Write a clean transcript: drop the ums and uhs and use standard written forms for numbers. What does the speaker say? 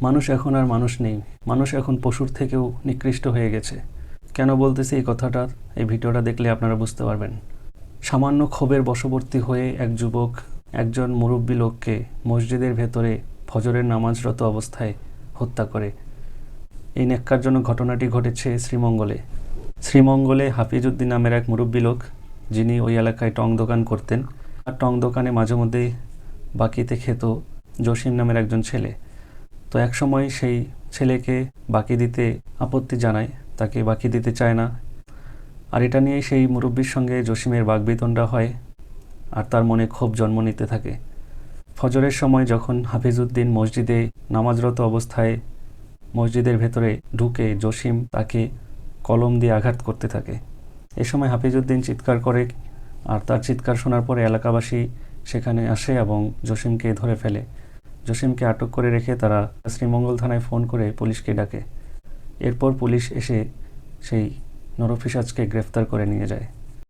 মানুষ এখন আর মানুষ নেই, মানুষ এখন পশুর থেকেও নিকৃষ্ট হয়ে গেছে। কেন বলতেছি এই কথাটা, এই ভিডিওটা দেখলে আপনারা বুঝতে পারবেন। সামান্য ক্ষোভের বশবর্তী হয়ে এক যুবক একজন মুরব্বী লোককে মসজিদের ভেতরে ফজরের নামাজরত অবস্থায় হত্যা করে। এই ন্যাক্কারজনক ঘটনাটি ঘটেছে শ্রীমঙ্গলে। শ্রীমঙ্গলে হাফিজ উদ্দিন নামের এক মুরব্বী লোক, যিনি ওই এলাকায় টং দোকান করতেন। আর টং দোকানে মাঝে মধ্যে বাকিতে খেত জসিম নামের একজন ছেলে। তো এক সময় সেই ছেলেকে বাকি দিতে আপত্তি জানায়, তাকে বাকি দিতে চায় না। আর এটা নিয়েই সেই মুরব্বির সঙ্গে জসিমের বাগবিতণ্ডা হয়, আর তার মনে ক্ষোভ জন্ম নিতে থাকে। ফজরের সময় যখন হাফিজউদ্দিন মসজিদে নামাজরত অবস্থায় মসজিদের ভেতরে ঢুকে জসিম তাকে কলম দিয়ে আঘাত করতে থাকে। এ সময় হাফিজউদ্দিন চিৎকার করে, আর তার চিৎকার শোনার পরে এলাকাবাসী সেখানে আসে এবং জসিমকে ধরে ফেলে। জসিমকে আটক করে রেখে তারা শ্রীমঙ্গল থানায় ফোন করে পুলিশকে ডাকে। এরপর পুলিশ এসে সেই নরপিশাচকে গ্রেফতার করে নিয়ে যায়।